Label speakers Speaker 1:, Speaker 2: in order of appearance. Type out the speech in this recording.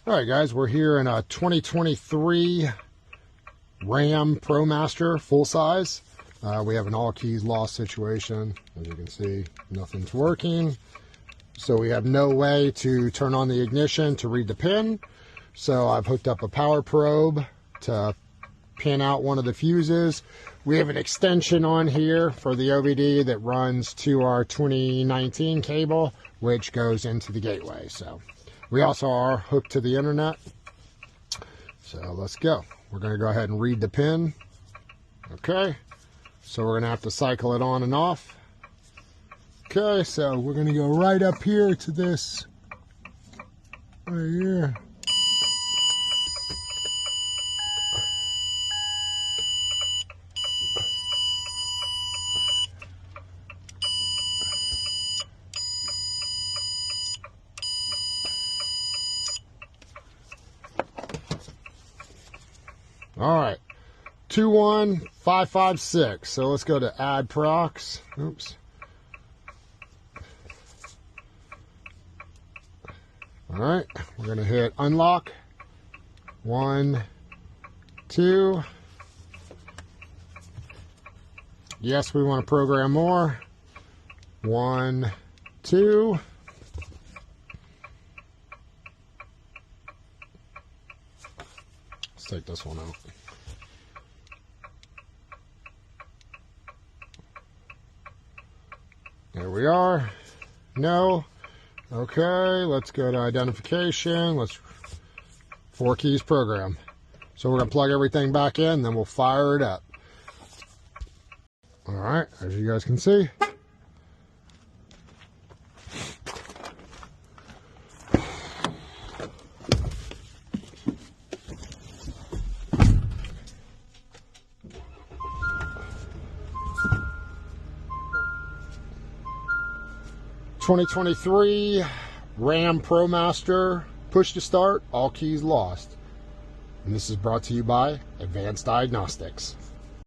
Speaker 1: All right, guys, we're here in a 2023 RAM ProMaster full size. We have an all keys lost situation. As you can see, nothing's working. So we have no way to turn on the ignition to read the pin. So I've hooked up a power probe to pin out one of the fuses. We have an extension on here for the OBD that runs to our 2019 cable, which goes into the gateway. So we also are hooked to the internet. So let's go. We're going to go ahead and read the pin. Okay. So we're going to have to cycle it on and off. Okay, so we're going to go right up here to this right here. All right, 21556. So let's go to add prox. Oops. All right, we're going to hit unlock. 1, 2. Yes, we want to program more. 1, 2. Let's take this one out. There we are. No. Okay, let's go to identification. Let's 4 keys program. So we're going to plug everything back in, then we'll fire it up. All right, as you guys can see. '23 RAM ProMaster push to start, all keys lost. And this is brought to you by Advanced Diagnostics.